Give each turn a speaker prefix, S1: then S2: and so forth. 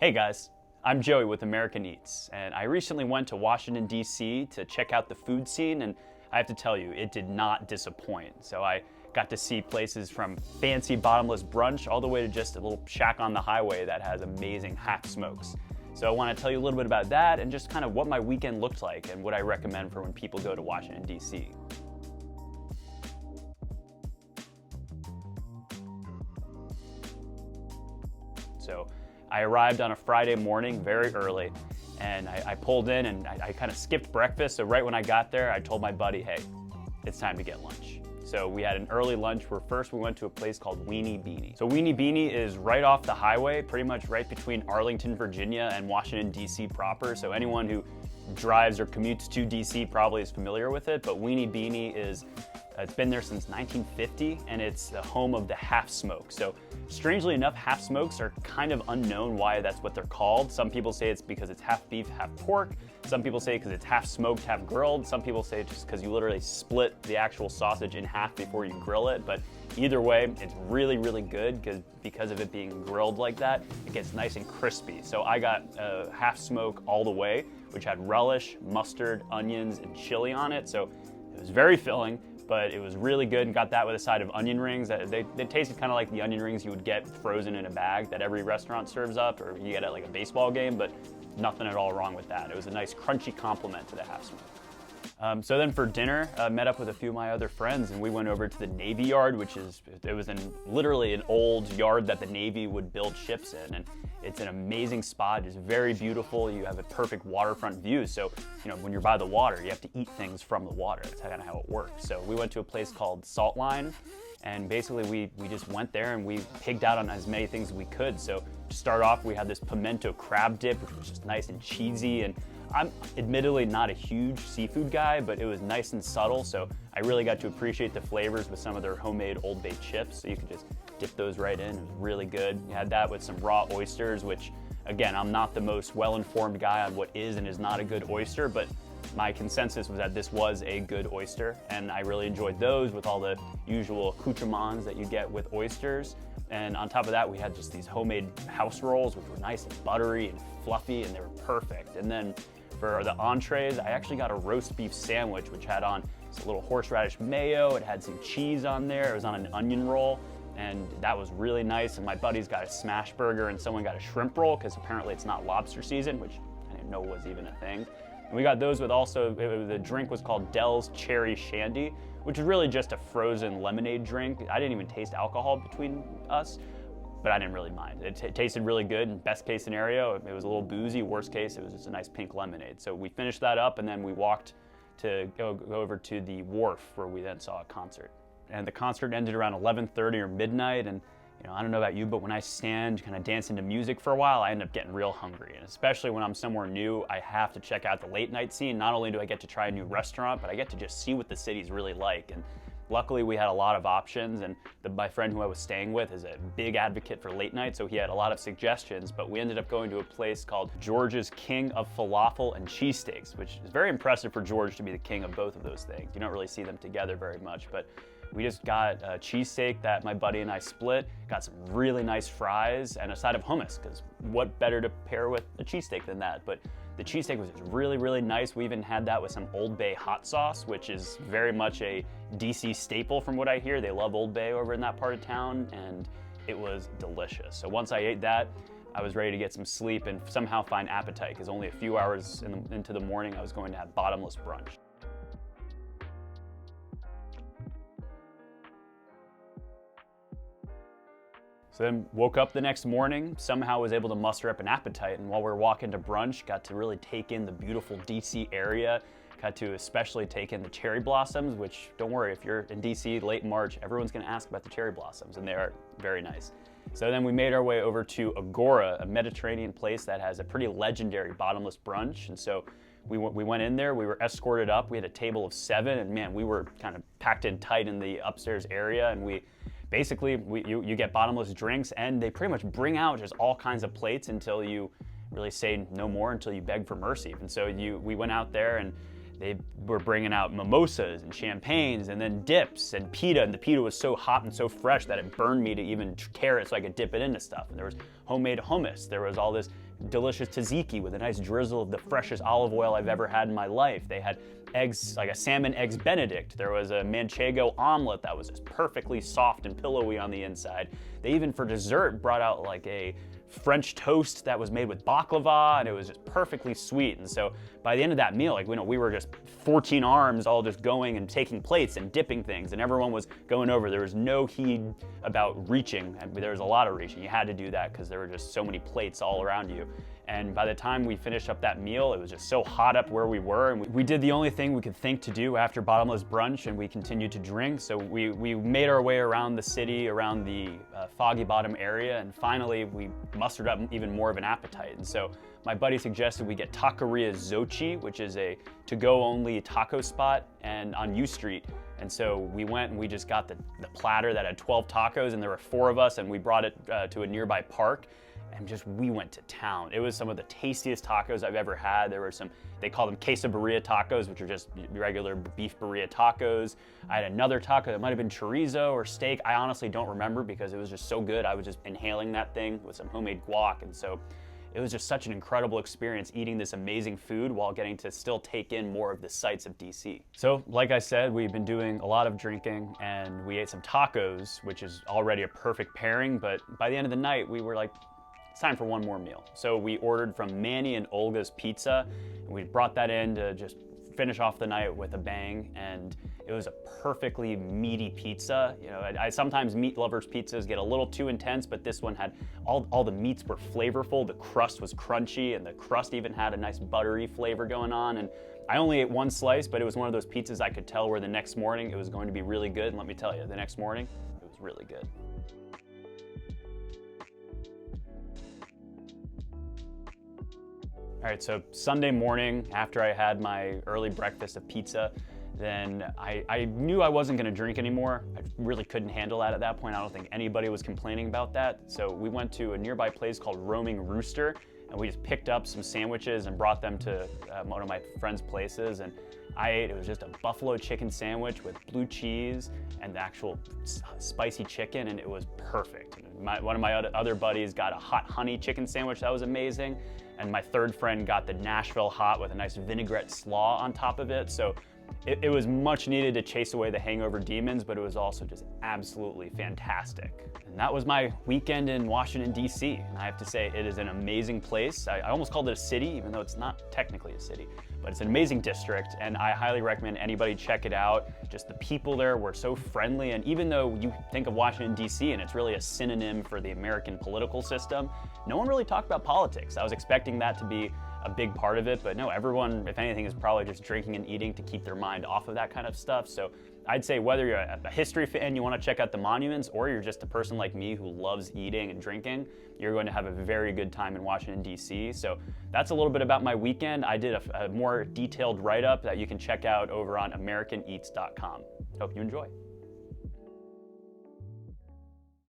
S1: Hey guys, I'm Joey with American Eats, and I recently went to Washington, D.C. to check out the food scene, and I have to tell you, it did not disappoint. So I got to see places from fancy bottomless brunch all the way to just a little shack on the highway that has amazing half smokes. So I want to tell you a little bit about that and just kind of what my weekend looked like and what I recommend for when people go to Washington, D.C. So I arrived on a Friday morning very early, and I pulled in and I kind of skipped breakfast. So right when I got there, I told my buddy, hey, it's time to get lunch. So we had an early lunch where first we went to a place called Weenie Beanie. So Weenie Beanie is right off the highway, pretty much right between Arlington, Virginia and Washington, D.C. proper. So anyone who drives or commutes to D.C. probably is familiar with it, but Weenie Beanie is it's been there since 1950, and it's the home of the half smoke. So strangely enough, half smokes are kind of unknown why that's what they're called. Some people say it's because it's half beef, half pork. Some people say because it's half smoked, half grilled. Some people say just because you literally split the actual sausage in half before you grill it. But either way, it's really, really good because of it being grilled like that, it gets nice and crispy. So I got half smoke all the way, which had relish, mustard, onions, and chili on it. So it was very filling, but it was really good, and got that with a side of onion rings. They tasted kind of like the onion rings you would get frozen in a bag that every restaurant serves up, or you get at like a baseball game, but nothing at all wrong with that. It was a nice crunchy complement to the half smoke. So then for dinner, met up with a few of my other friends, and we went over to the Navy Yard, it was literally an old yard that the Navy would build ships in, and it's an amazing spot. It's very beautiful. You have a perfect waterfront view, so when you're by the water, you have to eat things from the water. That's kind of how it works. So we went to a place called Salt Line, and basically we just went there and we pigged out on as many things as we could. So to start off, we had this pimento crab dip, which was just nice and cheesy, and I'm admittedly not a huge seafood guy, but it was nice and subtle, so I really got to appreciate the flavors with some of their homemade Old Bay chips, so you could just dip those right in. It was really good. You had that with some raw oysters, which, again, I'm not the most well-informed guy on what is and is not a good oyster, but my consensus was that this was a good oyster, and I really enjoyed those with all the usual accoutrements that you get with oysters. And on top of that, we had just these homemade house rolls, which were nice and buttery and fluffy, and they were perfect. And then for the entrees, I actually got a roast beef sandwich, which had on a little horseradish mayo. It had some cheese on there. It was on an onion roll, and that was really nice. And my buddies got a smash burger, and someone got a shrimp roll, because apparently it's not lobster season, which I didn't know was even a thing. And we got those with also, the drink was called Dell's Cherry Shandy, which is really just a frozen lemonade drink. I didn't even taste alcohol between us, but I didn't really mind. It tasted really good. In best case scenario, it was a little boozy. Worst case, it was just a nice pink lemonade. So we finished that up, and then we walked to go over to the wharf, where we then saw a concert. And the concert ended around 11:30 or midnight, and I don't know about you, but when I stand kind of dancing to music for a while, I end up getting real hungry. And especially when I'm somewhere new, I have to check out the late night scene. Not only do I get to try a new restaurant, but I get to just see what the city's really like. And luckily, we had a lot of options, and my friend who I was staying with is a big advocate for late night, so he had a lot of suggestions, but we ended up going to a place called George's King of Falafel and Cheesesteaks, which is very impressive for George to be the king of both of those things. You don't really see them together very much, but we just got a cheesesteak that my buddy and I split, got some really nice fries, and a side of hummus, because what better to pair with a cheesesteak than that? But the cheesesteak was just really, really nice. We even had that with some Old Bay hot sauce, which is very much a DC staple from what I hear. They love Old Bay over in that part of town, and it was delicious. So once I ate that, I was ready to get some sleep and somehow find appetite, because only a few hours into the morning, I was going to have bottomless brunch. So then woke up the next morning, somehow was able to muster up an appetite, and while we were walking to brunch, got to really take in the beautiful DC area, got to especially take in the cherry blossoms, which, don't worry, if you're in DC late March, everyone's gonna ask about the cherry blossoms, and they are very nice. So then we made our way over to Agora, a Mediterranean place that has a pretty legendary bottomless brunch, and so we went in there, we were escorted up, we had a table of 7, and man, we were kind of packed in tight in the upstairs area, and basically, you get bottomless drinks, and they pretty much bring out just all kinds of plates until you really say no more, until you beg for mercy. And so we went out there, and they were bringing out mimosas and champagnes and then dips and pita, and the pita was so hot and so fresh that it burned me to even tear it so I could dip it into stuff. And there was homemade hummus. There was all this delicious tzatziki with a nice drizzle of the freshest olive oil I've ever had in my life. They had eggs, like a salmon eggs benedict. There was a manchego omelet that was just perfectly soft and pillowy on the inside. They even, for dessert, brought out like a French toast that was made with baklava, and it was just perfectly sweet. And so by the end of that meal, like, we were just 14 arms all just going and taking plates and dipping things, and everyone was going over. There was no heed about reaching. I mean, there was a lot of reaching. You had to do that because there were just so many plates all around you. And by the time we finished up that meal, it was just so hot up where we were. And we did the only thing we could think to do after Bottomless brunch, and we continued to drink. So we made our way around the city, around the Foggy Bottom area, and finally we mustered up even more of an appetite. And so my buddy suggested we get Taqueria Xochi, which is a to-go only taco spot and on U Street. And so we went and we just got the platter that had 12 tacos, and there were 4 of us, and we brought it to a nearby park. And we went to town. It was some of the tastiest tacos I've ever had. There were some, they call them quesadilla tacos, which are just regular beef burrito tacos. I had another taco that might have been chorizo or steak. I honestly don't remember because it was just so good. I was just inhaling that thing with some homemade guac. And so it was just such an incredible experience eating this amazing food while getting to still take in more of the sights of DC. So like I said, we've been doing a lot of drinking, and we ate some tacos, which is already a perfect pairing. But by the end of the night, we were like, it's time for one more meal. So we ordered from Manny and Olga's Pizza, and we brought that in to just finish off the night with a bang. And it was a perfectly meaty pizza. You know, I sometimes meat lovers pizzas get a little too intense, but this one had all the meats were flavorful. The crust was crunchy, and the crust even had a nice buttery flavor going on. And I only ate one slice, but it was one of those pizzas I could tell where the next morning it was going to be really good. And let me tell you, the next morning it was really good. All right, so Sunday morning, after I had my early breakfast of pizza, then I knew I wasn't gonna drink anymore. I really couldn't handle that at that point. I don't think anybody was complaining about that. So we went to a nearby place called Roaming Rooster, and we just picked up some sandwiches and brought them to one of my friend's places. And I ate, it was just a buffalo chicken sandwich with blue cheese and the actual spicy chicken, and it was perfect. One of my other buddies got a hot honey chicken sandwich that was amazing. And my third friend got the Nashville hot with a nice vinaigrette slaw on top of it. So it was much needed to chase away the hangover demons, but it was also just absolutely fantastic. And that was my weekend in Washington, D.C. And I have to say, it is an amazing place. I almost called it a city, even though it's not technically a city, but it's an amazing district, and I highly recommend anybody check it out. Just the people there were so friendly, and even though you think of Washington, D.C., and it's really a synonym for the American political system, no one really talked about politics. I was expecting that to be a big part of it, but no, everyone, if anything, is probably just drinking and eating to keep their mind off of that kind of stuff. So I'd say whether you're a history fan, you want to check out the monuments, or you're just a person like me who loves eating and drinking, you're going to have a very good time in Washington, D.C. So that's a little bit about my weekend. I did a more detailed write-up that you can check out over on AmericanEats.com. Hope you enjoy.